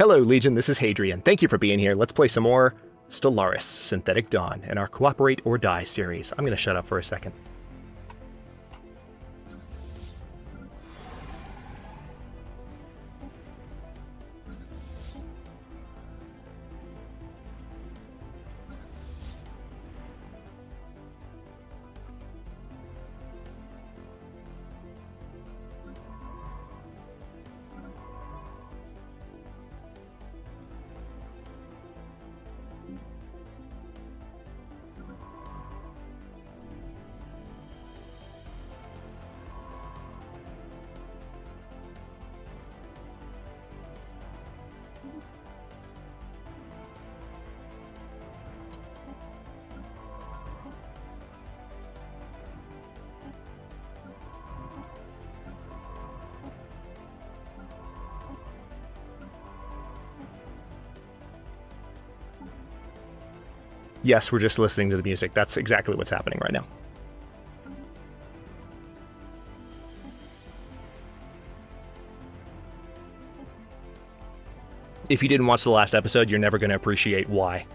Hello, Legion, this is Hadrian. Thank you for being here. Let's play some more Stellaris, Synthetic Dawn, in our Cooperate or Die series. I'm going to shut up for a second. Yes, we're just listening to the music. That's exactly what's happening right now. If you didn't watch the last episode, you're never going to appreciate why.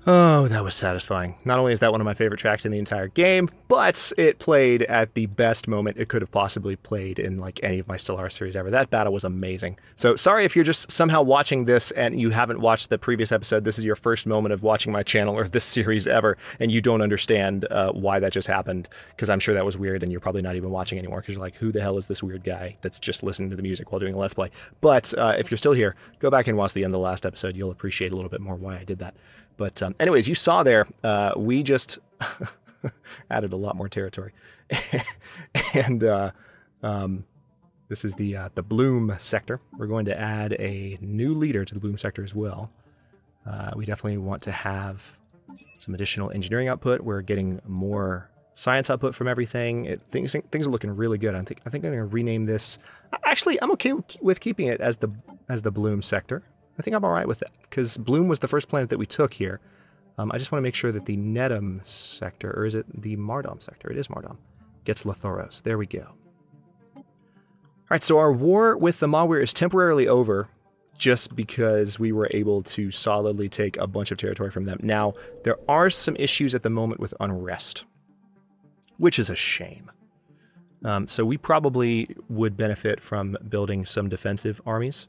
Oh, that was satisfying. Not only is that one of my favorite tracks in the entire game, but it played at the best moment it could have possibly played in like any of my Stellaris series ever. That battle was amazing. So sorry if you're just somehow watching this and you haven't watched the previous episode. This is your first moment of watching my channel or this series ever, and you don't understand why that just happened, because I'm sure that was weird and you're probably not even watching anymore because you're like, who the hell is this weird guy that's just listening to the music while doing a Let's Play? But if you're still here, go back and watch the end of the last episode. You'll appreciate a little bit more why I did that. But anyways, you saw there, we just added a lot more territory. And this is the Bloom sector. We're going to add a new leader to the Bloom sector as well. We definitely want to have some additional engineering output. We're getting more science output from everything. Things are looking really good. I think I'm going to rename this. Actually, I'm okay with keeping it as the Bloom sector. I think I'm all right with that, because Bloom was the first planet that we took here. I just want to make sure that the Nedum sector, or is it the Mardom sector? It is Mardom. Gets Lathoros. There we go. All right, so our war with the Mawir is temporarily over, just because we were able to solidly take a bunch of territory from them. Now, there are some issues at the moment with unrest, which is a shame. So we probably would benefit from building some defensive armies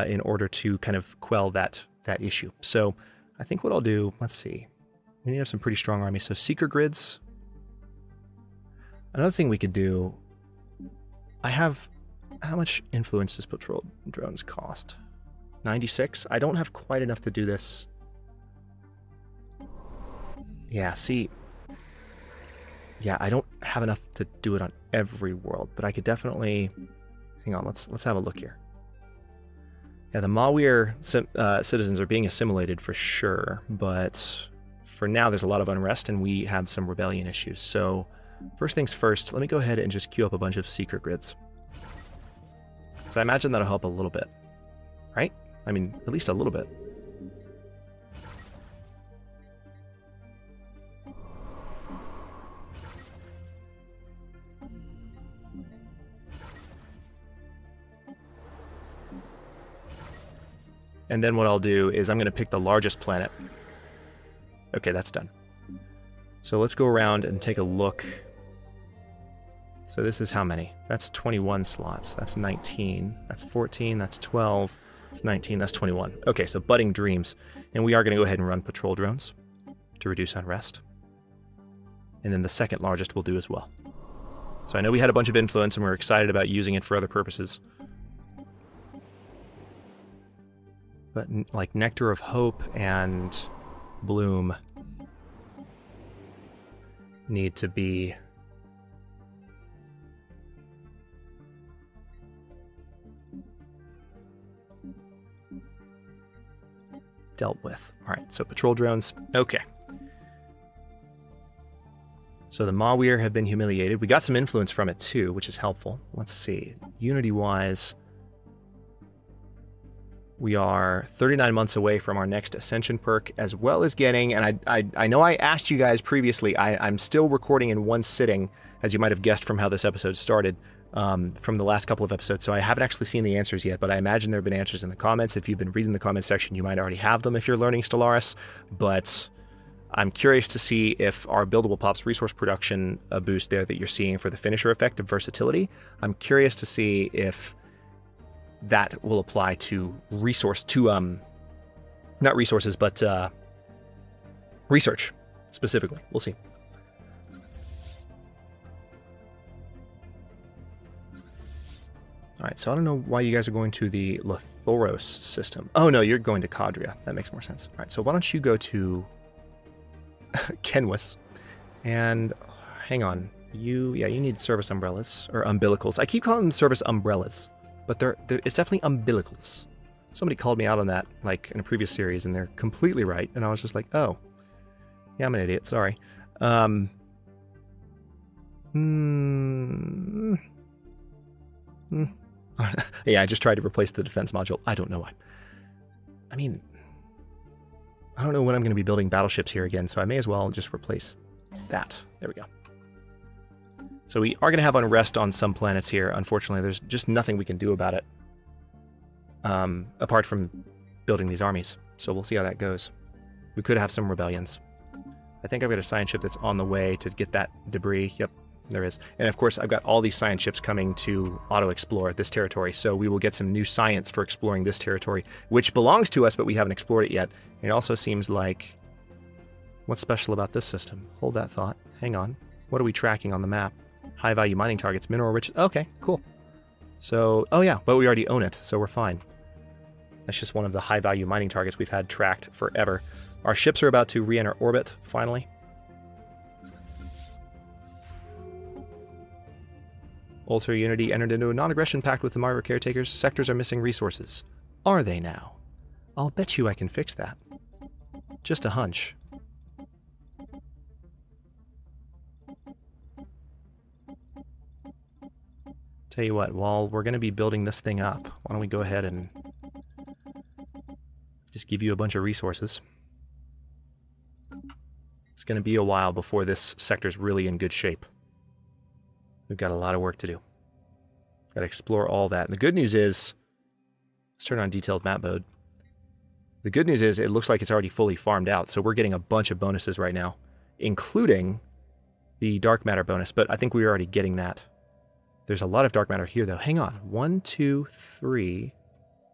in order to kind of quell that issue. So I think what I'll do, let's see. We need to have some pretty strong armies. So seeker grids. Another thing we could do, I have, how much influence does patrol drones cost? 96? I don't have quite enough to do this. Yeah, see. Yeah, I don't have enough to do it on every world, but I could definitely, hang on, let's have a look here. Yeah, the Mawir citizens are being assimilated for sure, but for now there's a lot of unrest and we have some rebellion issues. So first things first, let me go ahead and just queue up a bunch of secret grids. So I imagine that'll help a little bit, right? I mean, at least a little bit. And then what I'll do is I'm going to pick the largest planet. Okay, that's done. So let's go around and take a look. So this is how many? That's 21 slots. That's 19. That's 14. That's 12. That's 19. That's 21. Okay, so budding dreams. And we are going to go ahead and run patrol drones to reduce unrest. And then the second largest will do as well. So I know we had a bunch of influence and we're excited about using it for other purposes. But like Nectar of Hope and Bloom need to be dealt with. All right, so patrol drones. Okay. So the Mawir have been humiliated. We got some influence from it too, which is helpful. Let's see. Unity-wise, we are 39 months away from our next Ascension perk, as well as getting, and I know I asked you guys previously, I'm still recording in one sitting, as you might have guessed from how this episode started, from the last couple of episodes, so I haven't actually seen the answers yet, but I imagine there have been answers in the comments. If you've been reading the comment section, you might already have them if you're learning Stellaris, but I'm curious to see if our buildable pops resource production boost there that you're seeing for the finisher effect of versatility, I'm curious to see if that will apply to not resources, but research specifically. We'll see. All right, so I don't know why you guys are going to the Lathoros system. Oh no, you're going to Cadria. That makes more sense. All right, so why don't you go to Kenwis, and hang on, you need service umbrellas or umbilicals. I keep calling them service umbrellas, but it's definitely umbilicals. Somebody called me out on that, like in a previous series, and they're completely right. And I was just like, oh, yeah, I'm an idiot. Sorry. Yeah, I just tried to replace the defense module. I don't know why. I mean, I don't know when I'm going to be building battleships here again, so I may as well just replace that. There we go. So we are going to have unrest on some planets here. Unfortunately, there's just nothing we can do about it, apart from building these armies. So we'll see how that goes. We could have some rebellions. I think I've got a science ship that's on the way to get that debris. Yep, there is. And of course, I've got all these science ships coming to auto-explore this territory, so we will get some new science for exploring this territory, which belongs to us, but we haven't explored it yet. It also seems like... What's special about this system? Hold that thought. Hang on. What are we tracking on the map? High-value mining targets, mineral rich... Okay, cool. So, oh yeah, but we already own it, so we're fine. That's just one of the high-value mining targets we've had tracked forever. Our ships are about to re-enter orbit, finally. Ultra Unity entered into a non-aggression pact with the Myra caretakers. Sectors are missing resources. Are they now? I'll bet you I can fix that. Just a hunch. Tell you what, while we're going to be building this thing up, why don't we go ahead and just give you a bunch of resources. It's going to be a while before this sector's really in good shape. We've got a lot of work to do. Got to explore all that. And the good news is, let's turn on detailed map mode. The good news is it looks like it's already fully farmed out, so we're getting a bunch of bonuses right now, including the dark matter bonus, but I think we were already getting that. There's a lot of dark matter here, though. Hang on. 1, 2, 3.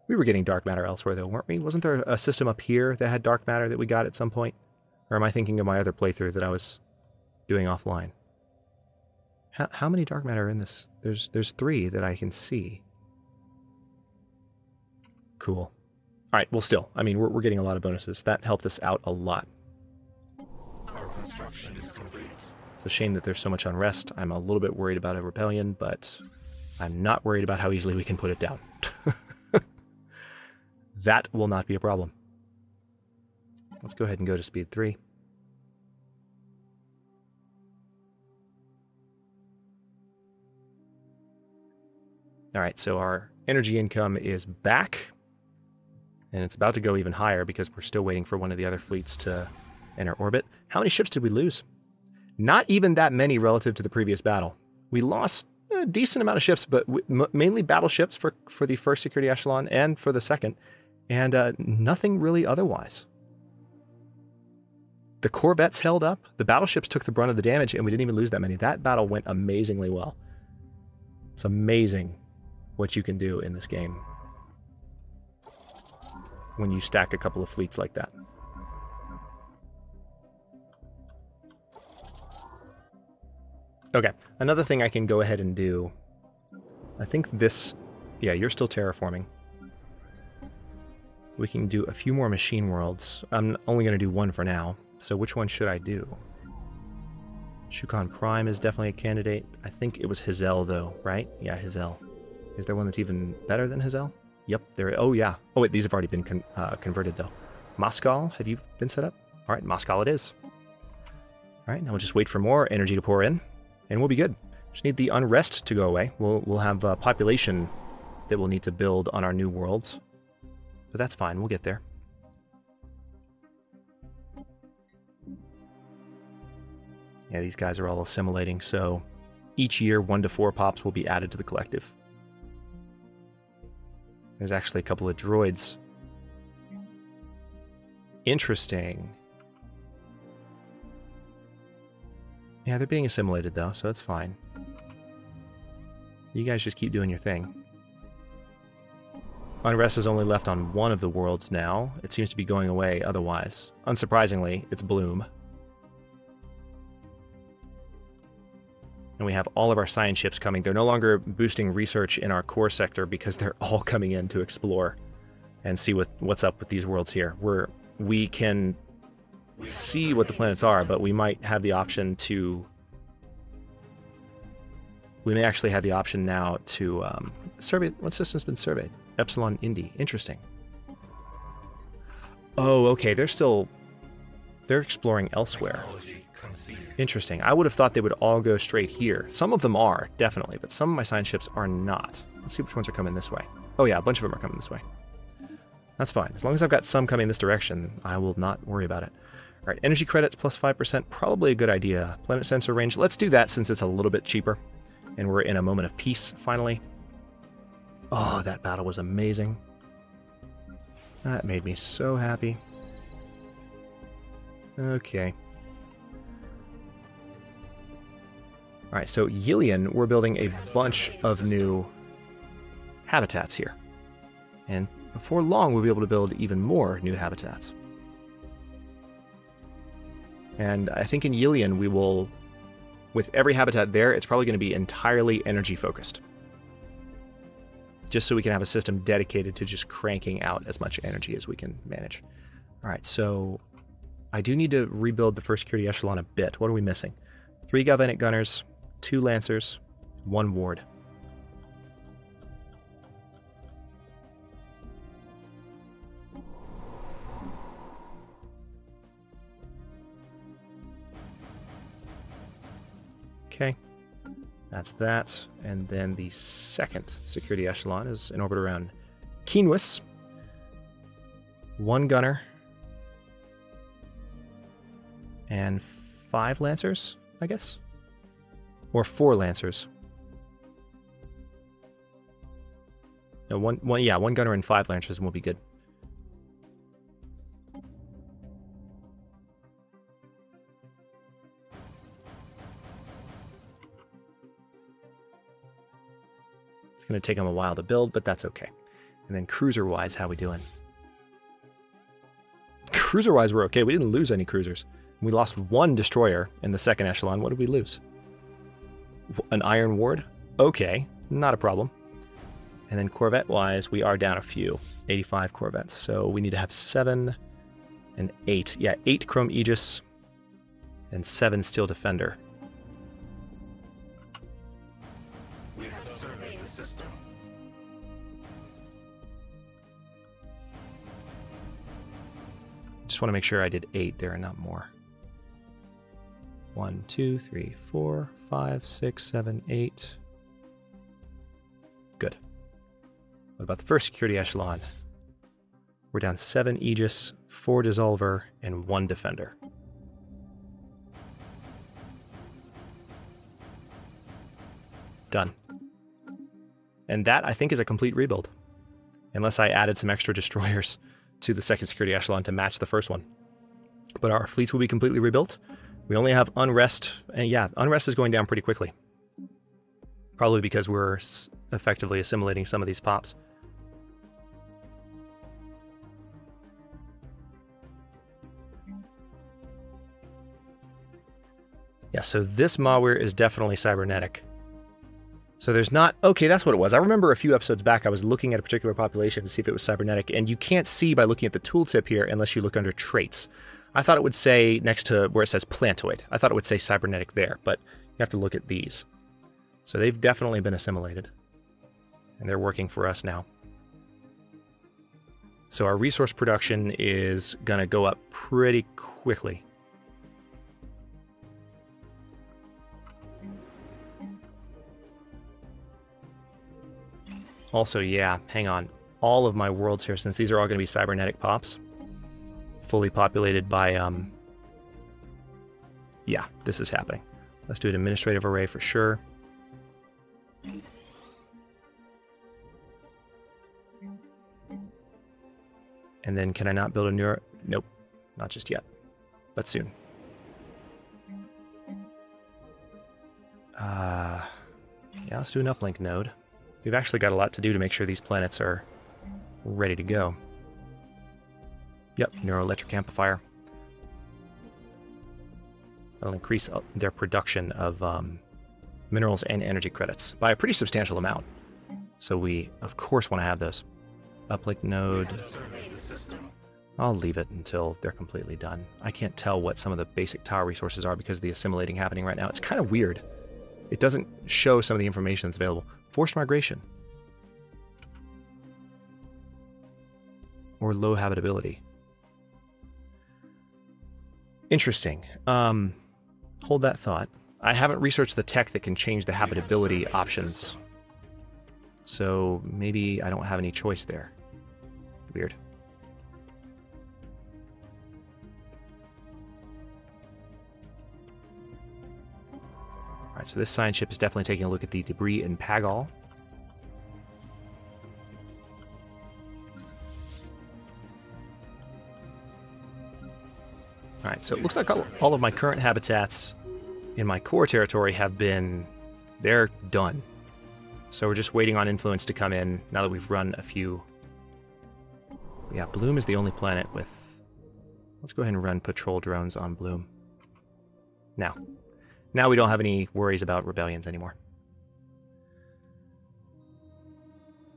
We were getting dark matter elsewhere, though, weren't we? Wasn't there a system up here that had dark matter that we got at some point? Or am I thinking of my other playthrough that I was doing offline? How many dark matter are in this? There's 3 that I can see. Cool. All right, well, still, I mean, we're getting a lot of bonuses. That helped us out a lot. Our construction is complete. It's a shame that there's so much unrest. I'm a little bit worried about a rebellion, but I'm not worried about how easily we can put it down. That will not be a problem. Let's go ahead and go to speed 3. All right, so our energy income is back, and it's about to go even higher because we're still waiting for one of the other fleets to enter orbit. How many ships did we lose? Not even that many relative to the previous battle. We lost a decent amount of ships, but mainly battleships for the first security echelon and for the second, and nothing really otherwise. The corvettes held up, the battleships took the brunt of the damage, and we didn't even lose that many. That battle went amazingly well. It's amazing what you can do in this game when you stack a couple of fleets like that. Okay, another thing I can go ahead and do, I think this, yeah, you're still terraforming. We can do a few more machine worlds. I'm only going to do one for now, so which one should I do? Shukon Prime is definitely a candidate. I think it was Hazel, though, right? Yeah, Hazel. Is there one that's even better than Hazel? Yep, there. Oh, yeah. Oh, wait, these have already been converted, though. Moscow, have you been set up? All right, Moscow it is. All right, now we'll just wait for more energy to pour in, and we'll be good. Just need the unrest to go away. We'll have population that we'll need to build on our new worlds. But that's fine, we'll get there. Yeah, these guys are all assimilating, so each year 1 to 4 pops will be added to the collective. There's actually a couple of droids. Interesting. Yeah, they're being assimilated though, so it's fine. You guys just keep doing your thing. Unrest is only left on one of the worlds now. It seems to be going away otherwise. Unsurprisingly, it's Bloom. And we have all of our science ships coming. They're no longer boosting research in our core sector because they're all coming in to explore and see what's up with these worlds here. We can see what the planets are, but we might have the option to... We may actually have the option now to survey... What system's been surveyed? Epsilon Indy. Interesting. Oh, okay. They're exploring elsewhere. Interesting. I would have thought they would all go straight here. Some of them are, definitely, but some of my science ships are not. Let's see which ones are coming this way. Oh yeah, a bunch of them are coming this way. That's fine. As long as I've got some coming this direction, I will not worry about it. All right, energy credits plus 5%, probably a good idea. Planet sensor range, let's do that since it's a little bit cheaper. And we're in a moment of peace, finally. Oh, that battle was amazing. That made me so happy. Okay. All right, so Yillian, we're building a bunch of new habitats here. And before long, we'll be able to build even more new habitats. And I think in Yillian, we will, with every habitat there, it's probably going to be entirely energy focused. Just so we can have a system dedicated to just cranking out as much energy as we can manage. All right, so I do need to rebuild the first security echelon a bit. What are we missing? 3 galvanic gunners, 2 lancers, 1 ward. Okay, that's that. And then the second security echelon is in orbit around Quinus. 1 gunner. And 5 lancers, I guess? Or 4 lancers. No, one gunner and 5 lancers will be good. It's going to take them a while to build, but that's okay. And then cruiser-wise, how we doing? Cruiser-wise, we're okay. We didn't lose any cruisers. We lost 1 destroyer in the second echelon. What did we lose? An iron ward? Okay, not a problem. And then corvette-wise, we are down a few. 85 corvettes. So we need to have 7 and 8. Yeah, 8 Chrome Aegis and 7 Steel Defender. Just want to make sure I did 8 there and not more. 1, 2, 3, 4, 5, 6, 7, 8. Good. What about the first security echelon? We're down 7 Aegis, 4 Dissolver, and 1 Defender. Done. And that, I think, is a complete rebuild. Unless I added some extra destroyers to the second security echelon to match the first one. But our fleets will be completely rebuilt. We only have Unrest, and yeah, Unrest is going down pretty quickly. Probably because we're effectively assimilating some of these pops. Yeah, so this malware is definitely cybernetic. So there's not... Okay, that's what it was. I remember a few episodes back I was looking at a particular population to see if it was cybernetic, and you can't see by looking at the tooltip here unless you look under traits. I thought it would say next to where it says plantoid. I thought it would say cybernetic there, but you have to look at these. So they've definitely been assimilated, and they're working for us now. So our resource production is going to go up pretty quickly. Also, yeah, hang on. All of my worlds here, since these are all going to be cybernetic pops, fully populated by, yeah, this is happening. Let's do an administrative array for sure. And then can I not build a new... Nope, not just yet, but soon. Yeah, let's do an uplink node. We've actually got a lot to do to make sure these planets are ready to go. Yep, neuroelectric amplifier. That'll increase their production of minerals and energy credits by a pretty substantial amount. So we, of course, want to have those. Uplink node. I'll leave it until they're completely done. I can't tell what some of the basic tower resources are because of the assimilating happening right now. It's kind of weird. It doesn't show some of the information that's available. Forced migration. Or low habitability. Interesting. Hold that thought. I haven't researched the tech that can change the habitability options. So maybe I don't have any choice there. Weird. Alright, so this science ship is definitely taking a look at the debris in Pagol. Alright, so it looks like all of my current habitats in my core territory have been... they're done. So we're just waiting on influence to come in now that we've run a few... Yeah, Bloom is the only planet with... Let's go ahead and run patrol drones on Bloom. Now we don't have any worries about rebellions anymore.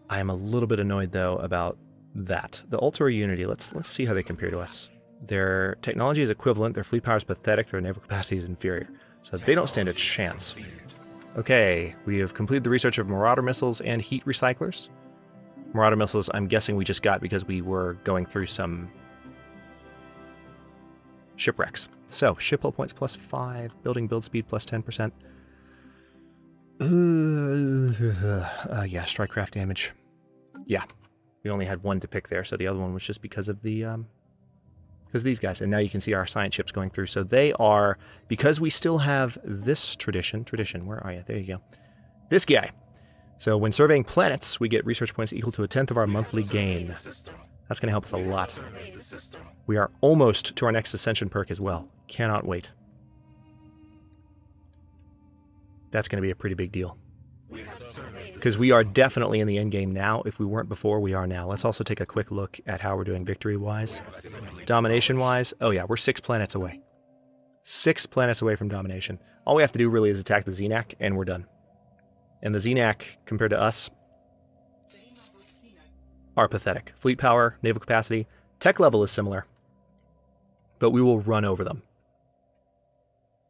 I am a little bit annoyed, though, about that. The Ultra Unity, let's see how they compare to us. Their technology is equivalent, their fleet power is pathetic, their naval capacity is inferior. So they don't stand a chance. Okay, we have completed the research of Marauder missiles and heat recyclers. Marauder missiles, I'm guessing we just got because we were going through some shipwrecks. So, ship hull points plus 5, building build speed plus 10%. Yeah, strike craft damage. Yeah, we only had one to pick there, so the other one was just because of the because these guys. And now you can see our science ships going through. So they are, because we still have this tradition, where are you? There you go. This guy. So when surveying planets, we get research points equal to 1/10 of our monthly gain. That's going to help us a lot. We are almost to our next Ascension perk as well. Cannot wait. That's going to be a pretty big deal. Because we are definitely in the end game now. If we weren't before, we are now. Let's also take a quick look at how we're doing victory-wise. Domination-wise, oh yeah, we're 6 planets away. 6 planets away from domination. All we have to do really is attack the Xenac, and we're done. And the Xenac, compared to us, are pathetic. Fleet power, naval capacity, tech level is similar. But we will run over them.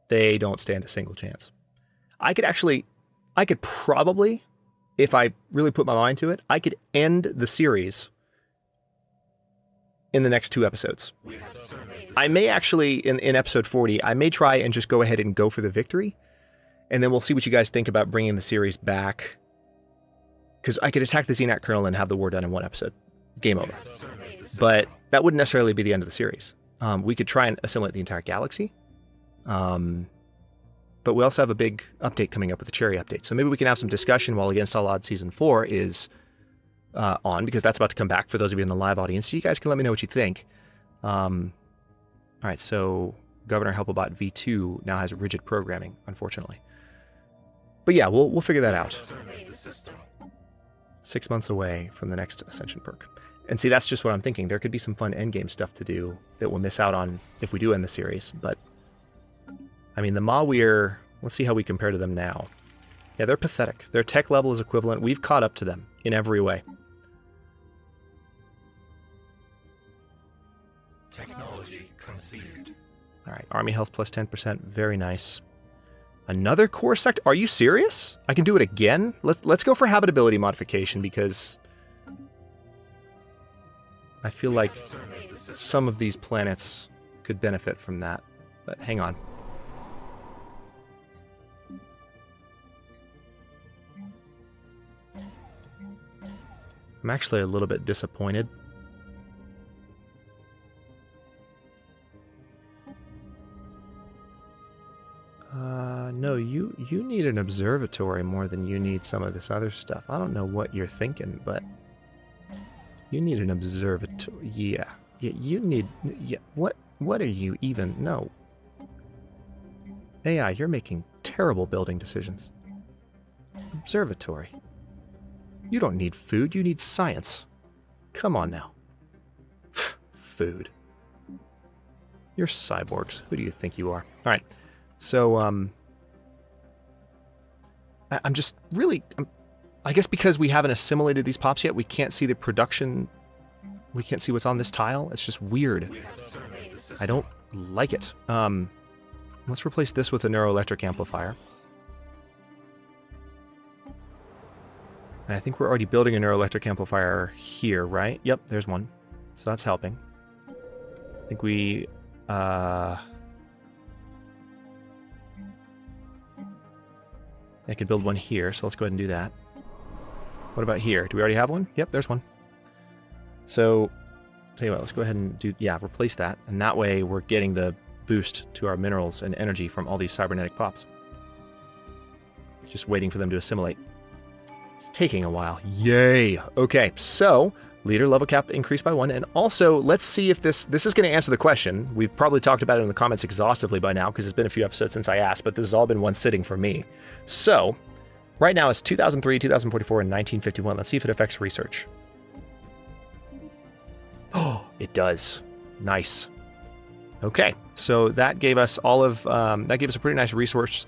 They don't stand a single chance. I could probably, if I really put my mind to it, I could end the series in the next 2 episodes. I may actually, in episode 40, I may try and just go ahead and go for the victory. And then we'll see what you guys think about bringing the series back. Because I could attack the Xenac kernel and have the war done in 1 episode. Game over. But that wouldn't necessarily be the end of the series. We could try and assimilate the entire galaxy. But we also have a big update coming up with the Cherry update. So maybe we can have some discussion while Against All Odds Season 4 is on, because that's about to come back for those of you in the live audience. So you guys can let me know what you think. All right, so Governor Helpabot V2 now has rigid programming, unfortunately. But yeah, we'll figure that out. 6 months away from the next Ascension perk. And see, that's just what I'm thinking. There could be some fun endgame stuff to do that we'll miss out on if we do end the series. But, I mean, the Mawir, let's see how we compare to them now. Yeah, they're pathetic. Their tech level is equivalent. We've caught up to them in every way. Technology conceived. All right, Army health plus 10%. Very nice. Another core sector? Are you serious? I can do it again? Let's go for habitability modification because I feel like some of these planets could benefit from that. But hang on. I'm actually a little bit disappointed. No, you need an observatory more than you need some of this other stuff. I don't know what you're thinking, but you need an observatory. Yeah, you need. Yeah, what are you even? No. AI, you're making terrible building decisions. Observatory. You don't need food. You need science. Come on now. Food. You're cyborgs. Who do you think you are? All right. So, I'm just really, I guess because we haven't assimilated these pops yet, we can't see the production, we can't see what's on this tile. It's just weird. I don't like it. Let's replace this with a neuroelectric amplifier. And I think we're already building a neuroelectric amplifier here, right? Yep, there's one. So that's helping. I think we, I could build one here, so let's go ahead and do that. What about here? Do we already have one? Yep, there's one. So, tell you what, let's go ahead and do, yeah, replace that. And that way we're getting the boost to our minerals and energy from all these cybernetic pops. Just waiting for them to assimilate. It's taking a while. Yay! Okay, so leader level cap increased by 1, and also let's see if this is going to answer the question. We've probably talked about it in the comments exhaustively by now because it's been a few episodes since I asked, but this has all been one sitting for me. So right now it's 2003, 2044, and 1951. Let's see if it affects research. Oh, it does. Nice. Okay, so that gave us all of that gave us a pretty nice research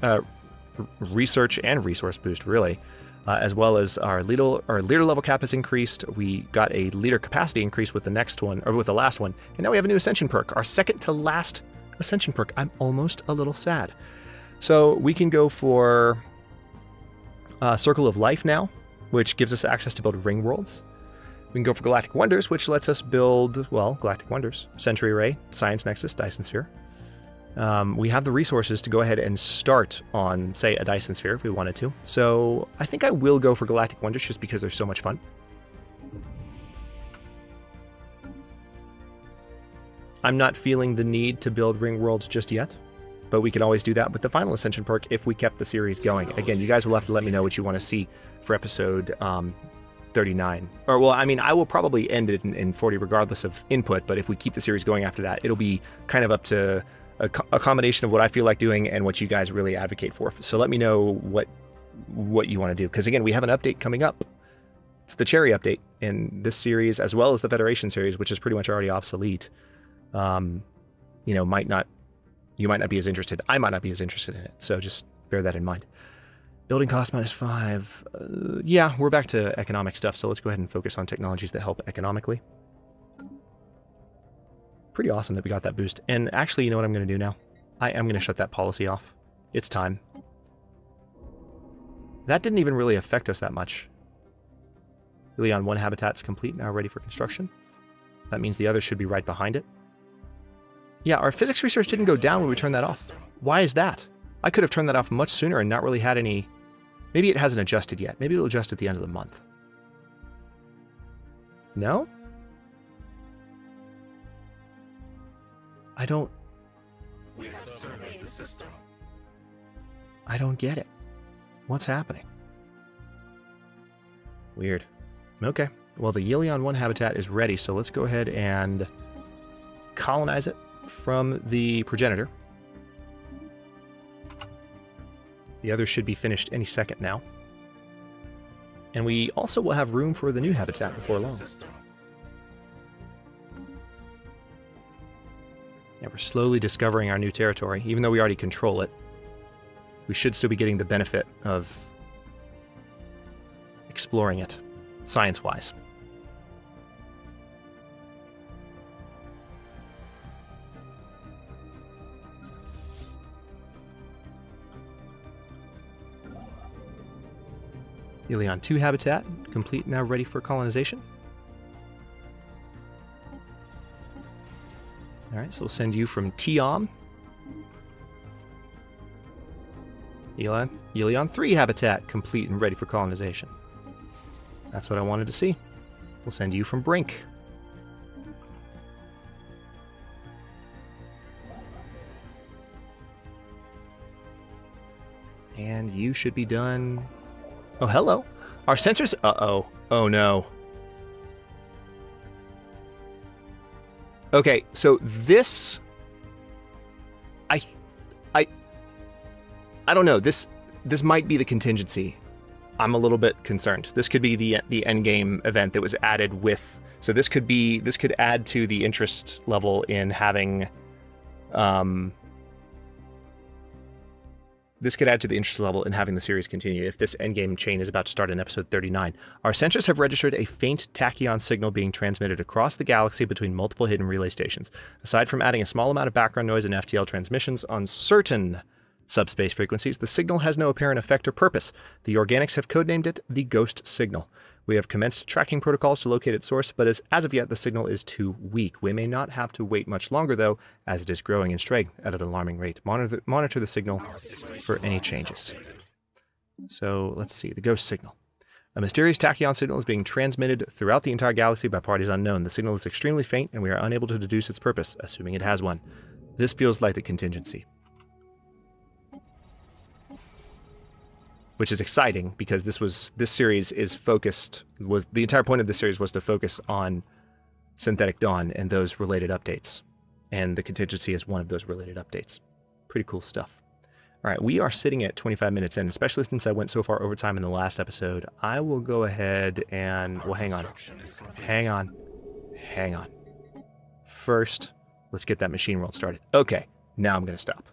and resource boost, really. As well as our leader level cap has increased. We got a leader capacity increase with the next one, or with the last one. And now we have a new Ascension perk, our second to last Ascension perk. I'm almost a little sad. So we can go for Circle of Life now, which gives us access to build ring worlds. We can go for Galactic Wonders, which lets us build, well, Galactic Wonders, Century Array, Science Nexus, Dyson Sphere. We have the resources to go ahead and start on, say, a Dyson Sphere if we wanted to. So I think I will go for Galactic Wonders just because they're so much fun. I'm not feeling the need to build ring worlds just yet, but we could always do that with the final Ascension perk if we kept the series going. Again, you guys will have to let me know what you want to see for episode 39. Or, well, I mean, I will probably end it in 40 regardless of input, but if we keep the series going after that, it'll be kind of up to a combination of what I feel like doing and what you guys really advocate for. So let me know what you want to do. Because again, we have an update coming up. It's the Cherry update in this series, as well as the Federation series, which is pretty much already obsolete. You know, you might not be as interested. I might not be as interested in it. So just bear that in mind. Building cost -5. Yeah, we're back to economic stuff. So let's go ahead and focus on technologies that help economically. Pretty awesome that we got that boost. And actually, you know what I'm going to do now? I am going to shut that policy off. It's time. That didn't even really affect us that much. Leon 1 habitat's complete, now ready for construction. That means the others should be right behind it. Yeah, our physics research didn't go down when we turned that off. Why is that? I could have turned that off much sooner and not really had any... Maybe it hasn't adjusted yet. Maybe it'll adjust at the end of the month. No? I don't get it. What's happening? Weird. Okay. Well, the Yilion 1 habitat is ready, so let's go ahead and colonize it from the progenitor. The others should be finished any second now. And we also will have room for the new habitat before long. Yeah, we're slowly discovering our new territory. Even though we already control it, we should still be getting the benefit of exploring it, science-wise. Ilion 2 habitat, complete, now ready for colonization. Alright, so we'll send you from Tiom. Ilion 3 habitat, complete and ready for colonization. That's what I wanted to see. We'll send you from Brink. And you should be done. Oh, hello. Our sensors. Uh-oh. Oh, no. Okay, so this. I don't know. This might be the contingency. I'm a little bit concerned. This could be the end game event that was added with. So this could add to the interest level in having. This could add to the interest level in having the series continue if this endgame chain is about to start in episode 39. Our sensors have registered a faint tachyon signal being transmitted across the galaxy between multiple hidden relay stations. Aside from adding a small amount of background noise and FTL transmissions on certain subspace frequencies, the signal has no apparent effect or purpose. The organics have codenamed it the Ghost Signal. We have commenced tracking protocols to locate its source, but as of yet, the signal is too weak. We may not have to wait much longer, though, as it is growing in strength at an alarming rate. Monitor the signal for any changes. So, let's see. The Ghost Signal. A mysterious tachyon signal is being transmitted throughout the entire galaxy by parties unknown. The signal is extremely faint, and we are unable to deduce its purpose, assuming it has one. This feels like the contingency. Which is exciting because this series is focused, the entire point of this series was to focus on Synthetic Dawn and those related updates. And the contingency is one of those related updates. Pretty cool stuff. All right, we are sitting at 25 minutes in, especially since I went so far overtime in the last episode. I will go ahead and, well, hang on. First, let's get that machine world started. Okay, now I'm going to stop.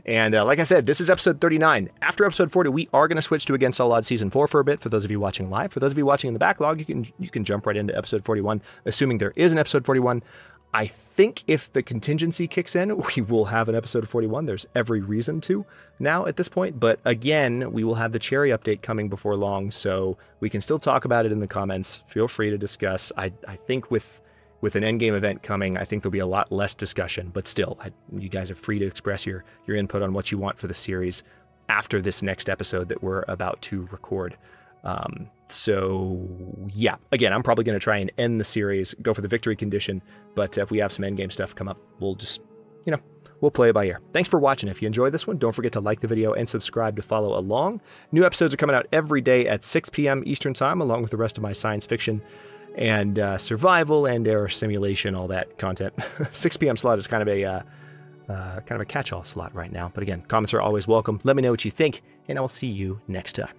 And like I said, this is episode 39. After episode 40, we are going to switch to Against All Odds Season 4 for a bit. For those of you watching live, for those of you watching in the backlog, you can jump right into episode 41, assuming there is an episode 41. I think if the contingency kicks in, we will have an episode 41. There's every reason to now at this point. But again, we will have the Cherry update coming before long, so we can still talk about it in the comments. Feel free to discuss. I think with an endgame event coming, I think there'll be a lot less discussion, but still, you guys are free to express your input on what you want for the series after this next episode that we're about to record. So yeah, again, I'm probably going to try and end the series, go for the victory condition, but if we have some endgame stuff come up, we'll just, we'll play it by ear. Thanks for watching. If you enjoyed this one, don't forget to like the video and subscribe to follow along. New episodes are coming out every day at 6 p.m. Eastern Time, along with the rest of my science fiction and survival and air simulation, all that content. 6 p.m. slot is kind of a catch-all slot right now. But again, comments are always welcome. Let me know what you think, and I will see you next time.